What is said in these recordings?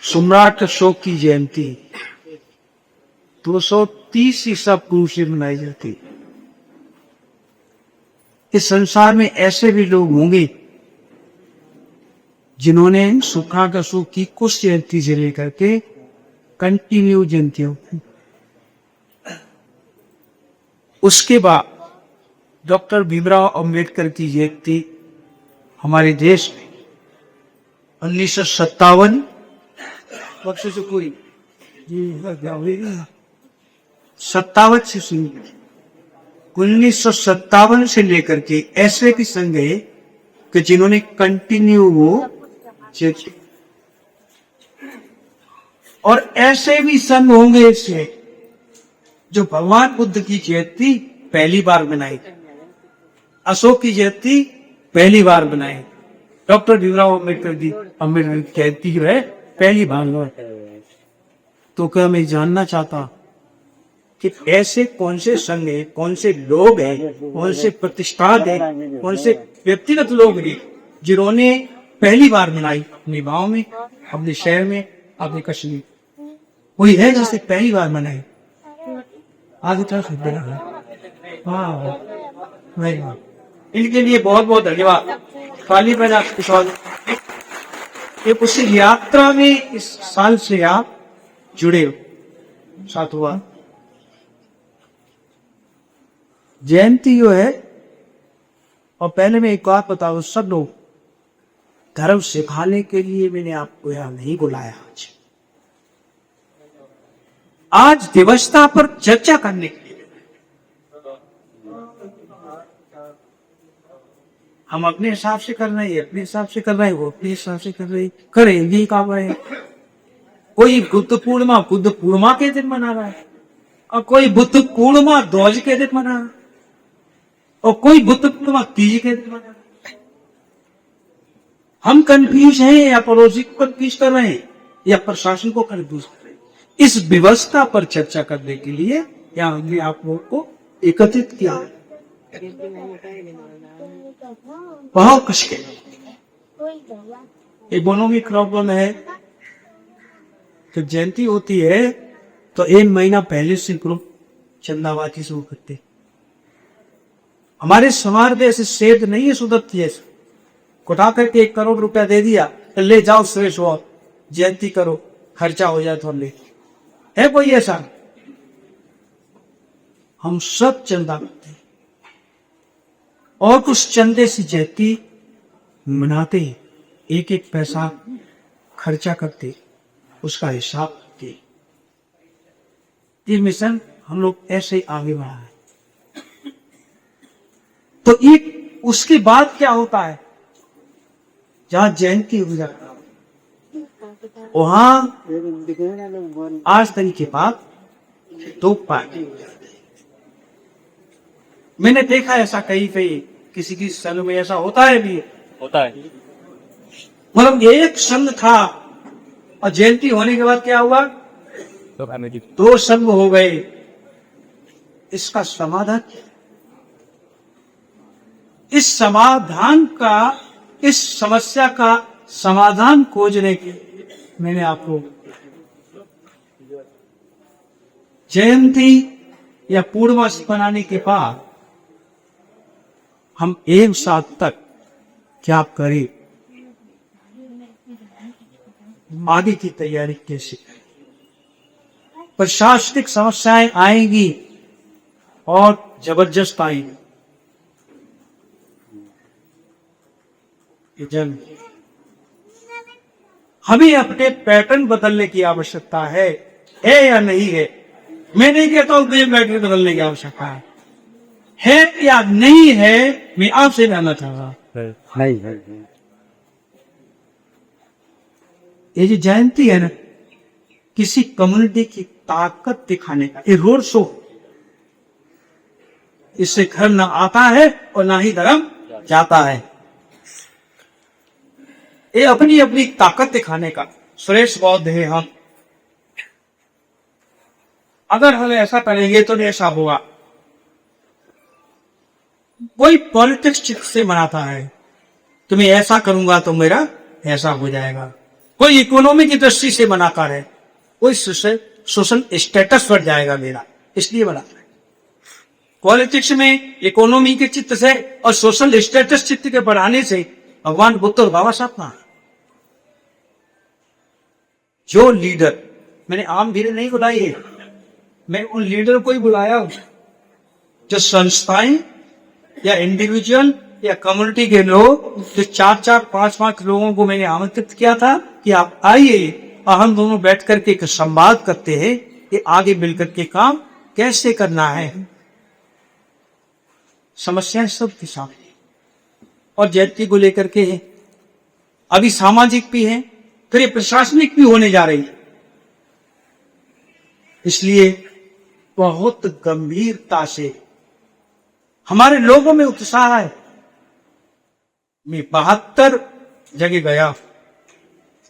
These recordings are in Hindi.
सम्राट अशोक की जयंती 230 ईसा पूर्व से मनाई जाती। इस संसार में ऐसे भी लोग होंगे जिन्होंने सम्राट अशोक की कुछ जयंती से लेकर के कंटिन्यू जयंतियों की। उसके बाद डॉक्टर भीमराव अंबेडकर की जयंती हमारे देश में 1957 वर्ष से पूरी 57 से शुरू 1957 से लेकर के ऐसे भी संघ है कि जिन्होंने कंटिन्यू वो जयंती, और ऐसे भी संघ होंगे इससे जो भगवान बुद्ध की जयंती पहली बार मनाई, अशोक की जयंती पहली बार बनाई, डॉक्टर भीमराव अम्बेडकर की जयंती जो है पहली बार। तो क्या मैं जानना चाहता कि ऐसे कौन से संघ है, कौन से लोग हैं, कौन से प्रतिष्ठान है, कौन से व्यक्तिगत लोग हैं जिन्होंने पहली बार मनाई अपने गांव में, अपने शहर में, अपने कश्मीर। कोई है जिसने पहली बार मनाई? आगे इनके लिए बहुत बहुत धन्यवाद। खाली बजा ये उसी यात्रा में इस साल से आप जुड़े हो। साथ हुआ जयंती जो है, और पहले मैं एक बात बताऊं, सब लोग धर्म सिखाने के लिए मैंने आपको यहां नहीं बुलाया। आज दिवसता पर चर्चा करने के लिए हम अपने हिसाब से कर रहे हैं, अपने हिसाब से कर रहे हैं, वो अपने हिसाब से कर रहे हैं, करेंगे काम रहे। कोई बुद्ध पूर्णिमा के दिन मना रहा है, और कोई बुद्ध पूर्णिमा ध्वज के दिन मना रहा है, और कोई बुद्ध पूर्णिमा तीज के दिन मना रहा है। हम कंफ्यूज हैं, या पड़ोसी को कंफ्यूज कर रहे हैं, या प्रशासन को कंफ्यूज कर रहे हैं। इस व्यवस्था पर चर्चा करने के लिए यहाँ हमने आप लोगों को एकत्रित किया है। बहुत कष्ट के एक दोनों की प्रॉब्लम है कि जयंती होती है तो एक महीना पहले से ग्रुप चंदाबाजी शुरू करते। हमारे समाज में ऐसे सेठ नहीं है सुदत्त जैसे उठा करके 1 करोड़ रुपया दे दिया, तो ले जाओ सुरेश और जयंती करो, खर्चा हो जाए तो ले। है कोई ऐसा? हम सब चंदा करते हैं और उस चंदे से जयंती मनाते, एक एक पैसा खर्चा करते, उसका हिसाब करते। ये मिशन हम लोग ऐसे ही आगे बढ़ा है। तो एक उसके बाद क्या होता है, जहां जयंती हो जाता है वहां 8 तारीख के बाद 2 पार्टी हो जाती है। मैंने देखा ऐसा कहीं कहीं, किसी की संघ में ऐसा होता है भी, होता है। मतलब एक संघ था और जयंती होने के बाद क्या हुआ, 2 संघ हो गए। इसका समाधान, इस समाधान का, इस समस्या का समाधान खोजने के लिए मैंने आपको जयंती या पूर्णिमा मनाने के बाद हम एक साल तक क्या करें, आगे की तैयारी कैसे करें। प्रशासनिक समस्याएं आएंगी और जबरदस्त आएंगी। हमें अपने पैटर्न बदलने की आवश्यकता है या नहीं है? मैं नहीं कहता हूं कि पैटर्न बदलने की आवश्यकता है या नहीं है, मैं आपसे जानना चाह रहा हूं। ये जो जयंती है ना, किसी कम्युनिटी की ताकत दिखाने का ये रोड शो, इससे घर ना आता है और ना ही धर्म जाता है। ये अपनी अपनी ताकत दिखाने का श्रेष्ठ बौद्ध है हम। अगर हम ऐसा करेंगे तो ऐसा होगा। कोई पॉलिटिक्स चित्त से मनाता है, तो मैं ऐसा करूंगा तो मेरा ऐसा हो जाएगा। कोई इकोनॉमी की दृष्टि से मना कर है, कोई सोशल स्टेटस बढ़ जाएगा मेरा, इसलिए मना कर। पॉलिटिक्स में इकोनॉमी के चित्त से और सोशल स्टेटस चित्त के बढ़ाने से भगवान बुद्ध और बाबा साहब कहा। जो लीडर, मैंने आम धीरे नहीं बुलाई है, मैं उन लीडर को ही बुलाया हूं जो संस्थाएं या इंडिविजुअल या कम्युनिटी के लोग, जो 4-4, 5-5 लोगों को मैंने आमंत्रित किया था कि आप आइए और हम दोनों बैठ करके एक संवाद करते हैं कि आगे मिलकर के काम कैसे करना है। समस्याएं सबके सामने और जयंती को लेकर के है, अभी सामाजिक भी है, फिर ये प्रशासनिक भी होने जा रही है। इसलिए बहुत गंभीरता से हमारे लोगों में उत्साह है। मैं 72 जगह गया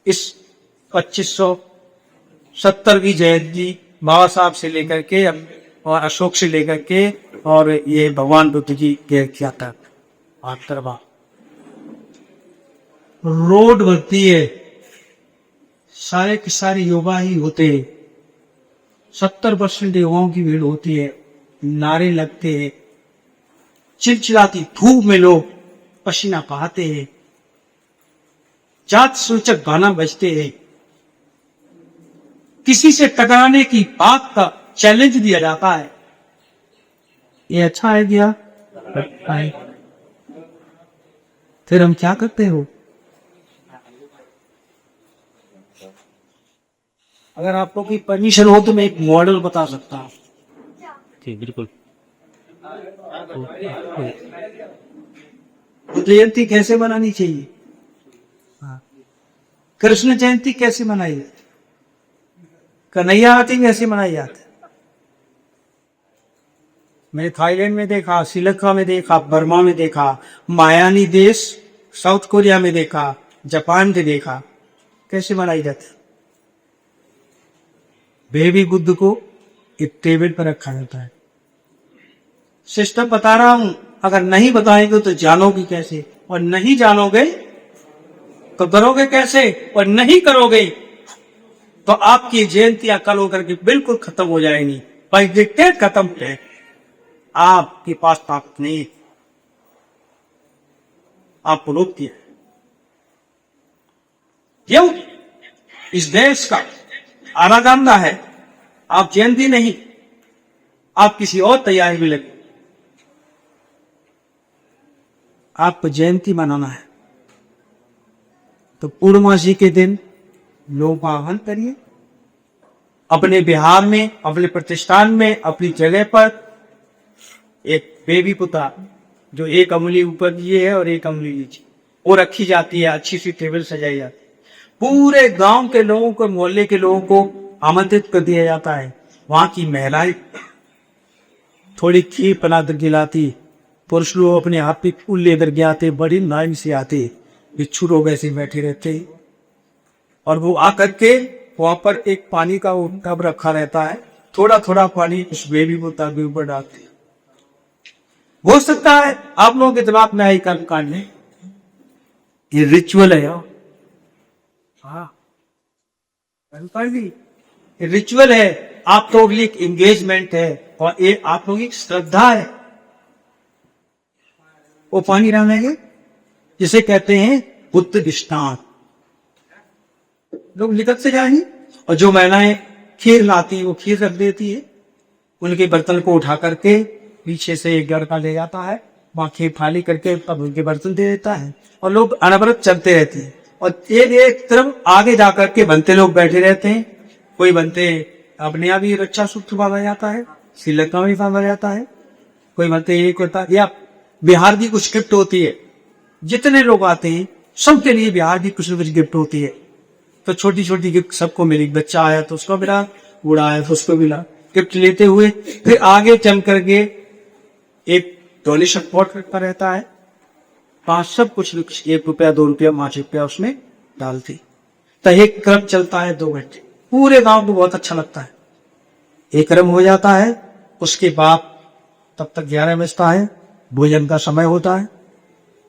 इस 2570वीं जयंती बाबा साहब से लेकर के और अशोक से लेकर के और ये भगवान बुद्ध जी के क्या तक 72वां रोड बनती है, सारे के सारे युवा ही होते हैं, 70% युवाओं की भीड़ होती है, नारे लगते हैं, चिलचिलाती धूप में लोग पसीना बहाते हैं, जात सूचक गाना बजते हैं, किसी से टकराने की बात का चैलेंज दिया जाता है। ये अच्छा है क्या? फिर हम क्या करते हो? अगर आप लोग की परमिशन हो तो मैं एक मॉडल बता सकता हूँ। जी बिल्कुल। बुद्ध जयंती कैसे मनानी चाहिए, कृष्ण जयंती कैसे मनाई जाती, कन्हैया आरती कैसे मनाई जाती। मैंने थाईलैंड में देखा, श्रीलंका में देखा, बर्मा में देखा, मायानी देश साउथ कोरिया में देखा, जापान में देखा, कैसे मनाई जाती। बेबी बुद्ध को एक टेबल पर रखा जाता है। सिस्टम बता रहा हूं, अगर नहीं बताएंगे तो जानोगे कैसे, और नहीं जानोगे तो करोगे कैसे, और नहीं करोगे तो आपकी जयंतियां कल होकर के बिल्कुल खत्म हो जाएंगी। भाई देखते खत्म है, आपके पास ताकत नहीं, आप पुलोक्ति है। क्यों? इस देश का आराधना है, आप जयंती नहीं, आप किसी और तैयारी में लगे। आपको जयंती मनाना है तो पूर्णमासी के दिन लोग आह्वान करिए, अपने बिहार में, अपने प्रतिष्ठान में, अपनी जगह पर एक बेबी पुता जो एक अंगुली ऊपर ये है और एक अंगुली नीचे, वो रखी जाती है, अच्छी सी टेबल सजाई जाती है। पूरे गांव के लोगों को, मोहल्ले के लोगों को आमंत्रित कर दिया जाता है। वहां की महिलाएं थोड़ी खीर बनाकर खिलाती, पुरुष लोग अपने हाथ पे फूल लेकर के आते, बड़ी लाइन से आते, बिच्छू लोग ऐसे बैठे रहते, और वो आकर के वहां पर एक पानी का टब रखा रहता है, थोड़ा थोड़ा पानी उस बेबी पुता के ऊपर डालते। हो सकता है आप लोगों के दिमाग में आई कर्म कांड है, ये रिचुअल है यार, हाँ ये रिचुअल है, आप लोगों के लिए एक एंगेजमेंट है, और ये आप लोगों की श्रद्धा है। वो पानी डालेंगे जिसे कहते हैं बुद्ध स्नान, लोग निकल से जाएंगे, और जो महिलाएं खीर लाती है वो खीर रख देती है, उनके बर्तन को उठा करके पीछे से एक लड़का ले जाता है, वहां खीर थाली करके तब उनके बर्तन दे देता है, और लोग अनवरत चलते रहते हैं। और एक तरफ आगे जाकर के बनते लोग बैठे रहते हैं, कोई बनते अपने आप ही रक्षा सूत्र बांधा जाता है, श्रीलंका में बांधा जाता है, कोई बनते एक होता है, या बिहार की कुछ गिफ्ट होती है, जितने लोग आते हैं सबके लिए बिहार की कुछ न कुछ गिफ्ट होती है, तो छोटी छोटी गिफ्ट सबको मिली। बच्चा आया तो उसको मिला, बूढ़ा आया तो उसको मिला, गिफ्ट लेते हुए फिर आगे चल करके एक डोनेशन पॉट रखता रहता है, पांच सब कुछ ₹1, ₹2, ₹5 उसमें डालती, तो एक क्रम चलता है 2 घंटे, पूरे गांव को बहुत अच्छा लगता है। एक क्रम हो जाता है, उसके बाद तब तक 11 बजता है, भोजन का समय होता है,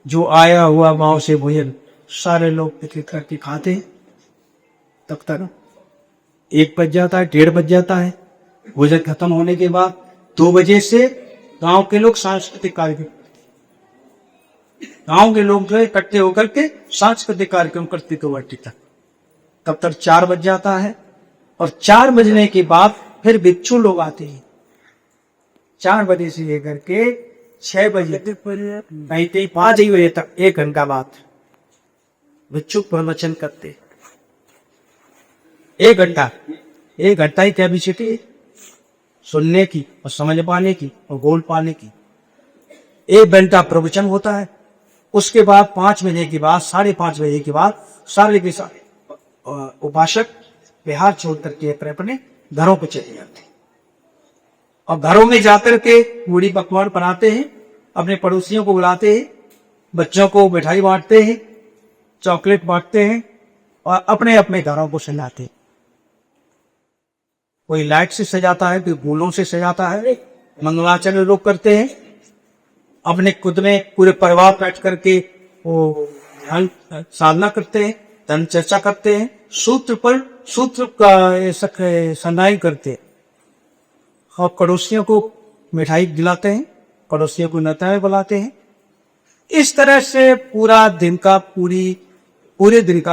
जो आया हुआ गांव से भोजन सारे लोग एक एक करके खाते हैं, तब तक 1 बज जाता है, 1:30 बज जाता है। भोजन खत्म होने के बाद 2 बजे से गांव के लोग सांस्कृतिक कार्यक्रम, गांव के लोग जो है इकट्ठे होकर के सांस्कृतिक कार्यक्रम करते तो वह तक, तब तक 4 बज जाता है। और 4 बजने के बाद फिर भिक्षु लोग आते हैं। 4 बजे से लेकर के 6 बजे नहीं तो 5 बजे तक 1 घंटा बाद भिक्षु प्रवचन करते। 1 घंटा ही कैपेसिटी सुनने की और समझ पाने की और बोल पाने की। 1 घंटा प्रवचन होता है। उसके बाद 5 बजे के बाद 5:30 बजे के बाद सारे के सारे उपासक बिहार छोड़ करके अपने अपने घरों पे चले जाते हैं और घरों में जाकर के पूरी पकवान बनाते हैं, अपने पड़ोसियों को बुलाते हैं, बच्चों को मिठाई बांटते हैं, चॉकलेट बांटते हैं और अपने अपने घरों को सजाते हैं। कोई लाइट से सजाता है, कोई फूलों से सजाता है। मंगलाचरण लोग करते हैं, अपने खुद में पूरे परिवार बैठ करके वो ध्यान साधना करते हैं, धर्म चर्चा करते हैं, सूत्र का संधाई करते हैं और पड़ोसियों को मिठाई दिलाते हैं, पड़ोसियों को नताएं बुलाते हैं। इस तरह से पूरे दिन का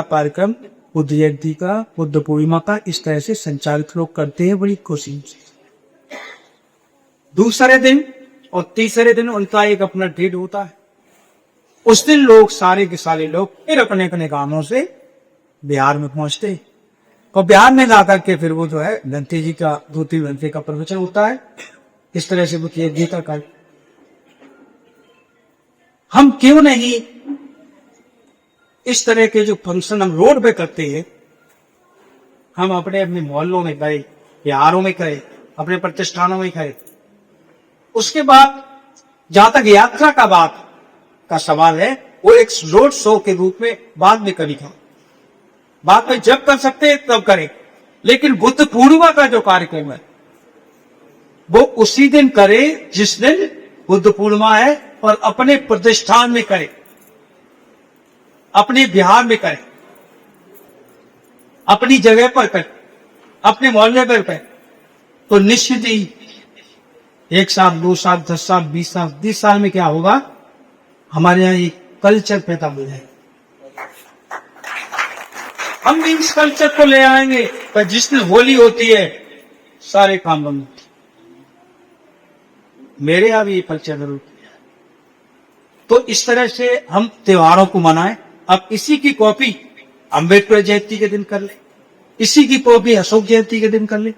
कार्यक्रम बुद्ध जयंती का, बुद्ध पूर्णिमा का इस तरह से संचालित लोग करते हैं बड़ी खुशी से। दूसरे दिन और तीसरे दिन उनका एक अपना डेट होता है। उस दिन लोग सारे के सारे लोग फिर अपने अपने कामों से बिहार में पहुंचते हैं और बिहार में जाकर के फिर वो जो है धनतेज जी का 2-3 घंटे का प्रवचन होता है। इस तरह से वो गीता का हम क्यों नहीं इस तरह के जो फंक्शन हम रोड पे करते हैं, हम अपने अपने मोहल्लों में करें, बिहारों में करें, अपने प्रतिष्ठानों में करें। उसके बाद जहां तक यात्रा का बात का सवाल है, वो एक रोड शो के रूप में बाद में कभी करें, बाद में जब कर सकते हैं तब करें। लेकिन बुद्ध पूर्णिमा का जो कार्यक्रम है वो उसी दिन करें जिस दिन बुद्ध पूर्णिमा है और अपने प्रतिष्ठान में करें, अपने बिहार में करें, अपनी जगह पर करें, अपने मोहल्ले पर करें। तो निश्चित ही 1 साल, 2 साल, 10 साल, 20 साल, 30 साल में क्या होगा, हमारे यहाँ एक कल्चर पैदा हो जाएगा। हम भी इस कल्चर को ले आएंगे, पर जिस दिन होली होती है सारे काम बंद। मेरे यहाँ भी ये कल्चर जरूर। तो इस तरह से हम त्योहारों को मनाएं। अब इसी की कॉपी अंबेडकर जयंती के दिन कर ले, इसी की कॉपी अशोक जयंती के दिन कर ले।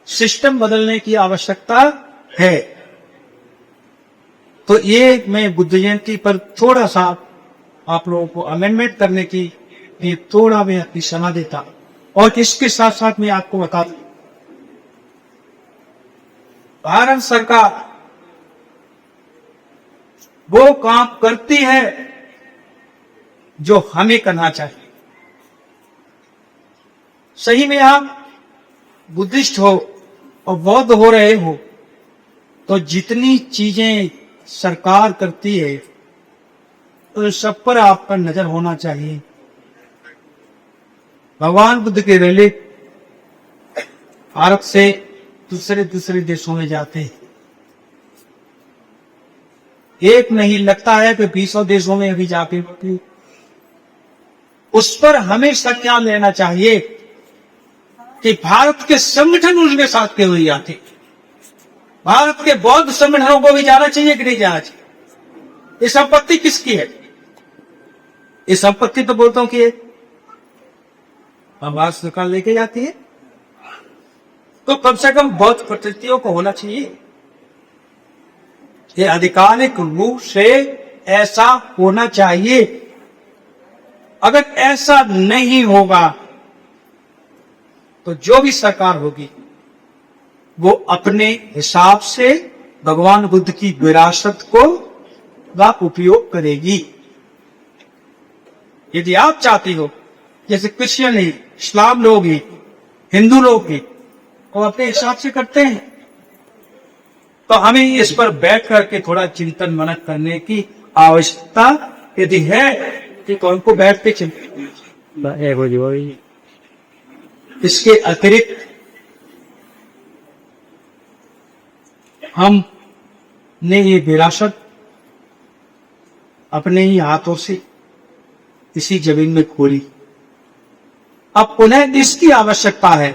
सिस्टम बदलने की आवश्यकता है। तो ये मैं बुद्ध जयंती पर थोड़ा सा आप लोगों को अमेंडमेंट करने की लिए थोड़ा मैं अपनी सलाह देता। और इसके साथ साथ मैं आपको बता दूं, भारत सरकार वो काम करती है जो हमें करना चाहिए। सही में आप बुद्धिस्ट हो और बौद्ध हो रहे हो तो जितनी चीजें सरकार करती है तो सब पर आपका नजर होना चाहिए। भगवान बुद्ध के रेले भारत से दूसरे देशों में जाते हैं। एक नहीं, लगता है कि 20 देशों में अभी जाके होती। उस पर हमें संज्ञान लेना चाहिए कि भारत के संगठन उनके साथ क्यों नहीं आते। भारत के बौद्ध संगठनों को भी जाना चाहिए कि नहीं जाना चाहिए। ये संपत्ति किसकी है? ये संपत्ति तो बोलता हूं कि भारत सरकार लेके जाती है। तो कम से कम बौद्ध प्रतिनिधियों को होना चाहिए। ये आधिकारिक रूप से ऐसा होना चाहिए। अगर ऐसा नहीं होगा तो जो भी सरकार होगी वो अपने हिसाब से भगवान बुद्ध की विरासत को का उपयोग करेगी। यदि आप चाहती हो, जैसे क्रिश्चियन ही, इस्लाम लोग ही, हिंदू लोग ही, वो अपने हिसाब से करते हैं, तो हमें इस पर बैठ करके थोड़ा चिंतन मनन करने की आवश्यकता यदि है कि तो उनको बैठ के चिंतन। इसके अतिरिक्त हमने ये विरासत अपने ही हाथों से इसी जमीन में खोली। अब पुनः इसकी आवश्यकता है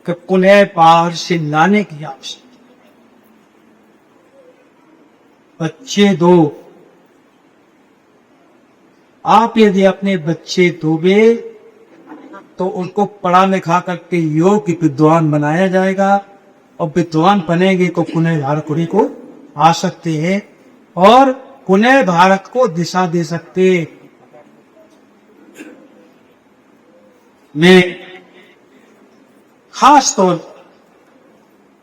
कि पुनः बाहर से लाने की आवश्यकता। बच्चे दो, आप यदि अपने बच्चे दोगे तो उनको पढ़ा लिखा करके योग्य विद्वान बनाया जाएगा, और विद्वान बनेंगे तो पुनः भारत को आ सकते हैं और पुनः भारत को दिशा दे सकते। मैं खास तौर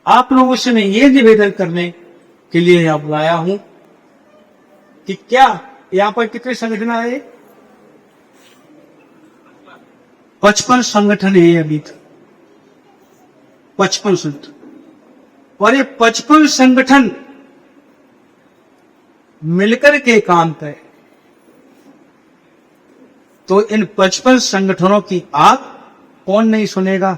आप लोगों से मैं ये निवेदन करने के लिए यहाँ बुलाया हूं कि क्या यहाँ पर कितने संगठन आए? 55 संगठन है अभी तक, 55 संगठन, और ये 55 संगठन मिलकर के काम करें तो इन 55 संगठनों की बात कौन नहीं सुनेगा?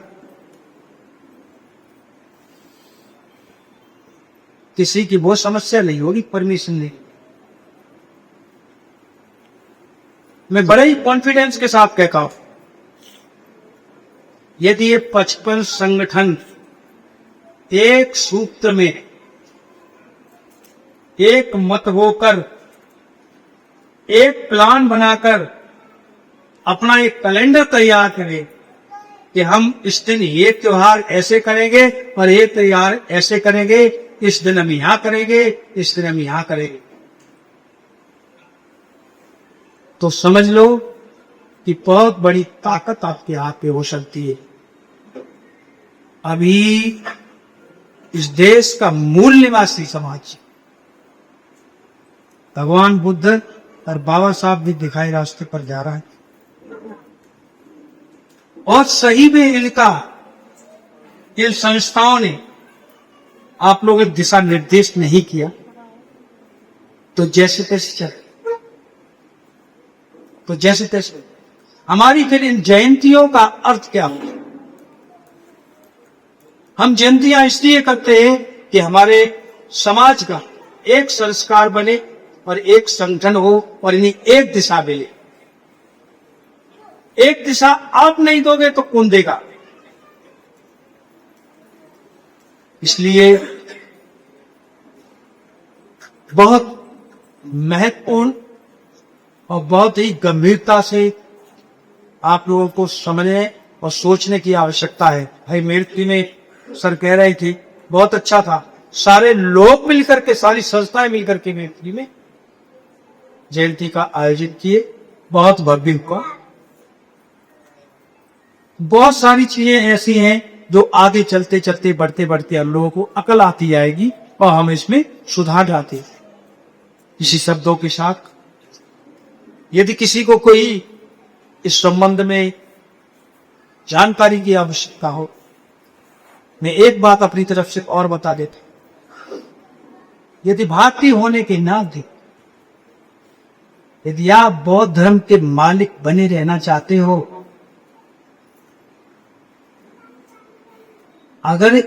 किसी की वो समस्या नहीं होगी परमिशन नहीं। मैं बड़े ही कॉन्फिडेंस के साथ कहता हूं, यदि ये 55 संगठन एक सूत्र में एक मत होकर एक प्लान बनाकर अपना एक कैलेंडर तैयार करें कि हम इस दिन ये त्योहार ऐसे करेंगे और ये त्योहार ऐसे करेंगे, इस दिन हम यहां करेंगे, इस दिन हम यहां करेंगे, तो समझ लो कि बहुत बड़ी ताकत आपके हाथ पे हो सकती है। अभी इस देश का मूल निवासी समाज भगवान बुद्ध और बाबा साहब भी दिखाई रास्ते पर जा रहा है, और सही में इनका इन संस्थाओं ने आप लोगों को दिशा निर्देश नहीं किया तो जैसे तैसे चले, तो जैसे तैसे हमारी फिर इन जयंतियों का अर्थ क्या हो? हम जयंतियां इसलिए करते हैं कि हमारे समाज का एक संस्कार बने और एक संगठन हो और इन्हीं एक दिशा मिले। एक दिशा आप नहीं दोगे तो कौन देगा? इसलिए बहुत महत्वपूर्ण और बहुत ही गंभीरता से आप लोगों को समझने और सोचने की आवश्यकता है। भाई मेरठी में सर कह रही थी, बहुत अच्छा था, सारे लोग मिलकर के, सारी संस्थाएं मिलकर के मेरठी में जयंती का आयोजन किए, बहुत भव्य हुआ। बहुत सारी चीजें ऐसी हैं जो आगे चलते चलते बढ़ते बढ़ते हम लोगों को अकल आती जाएगी और हम इसमें सुधार लाते। इसी शब्दों के साथ यदि किसी को कोई इस संबंध में जानकारी की आवश्यकता हो, मैं एक बात अपनी तरफ से और बता देता। यदि भारतीय होने के नाते यदि आप बौद्ध धर्म के मालिक बने रहना चाहते हो, अगर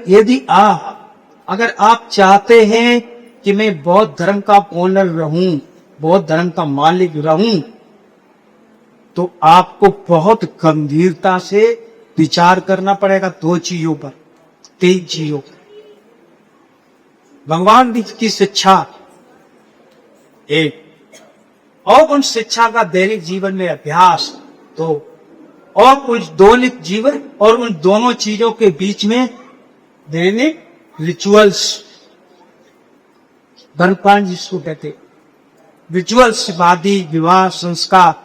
आप चाहते हैं कि मैं बौद्ध धर्म का ओनर रहूं, बौद्ध धर्म का मालिक रहूं, तो आपको बहुत गंभीरता से विचार करना पड़ेगा दो चीजों पर, तीन चीजों पर। भगवान की शिक्षा एक, और उन शिक्षा का दैनिक जीवन में अभ्यास दो, और कुछ दौलिक जीवन, और उन दोनों चीजों के बीच में दैनिक रिचुअल्स, धर्मपाल जिसको कहते, रिचुअल्स, शादी, विवाह, संस्कार,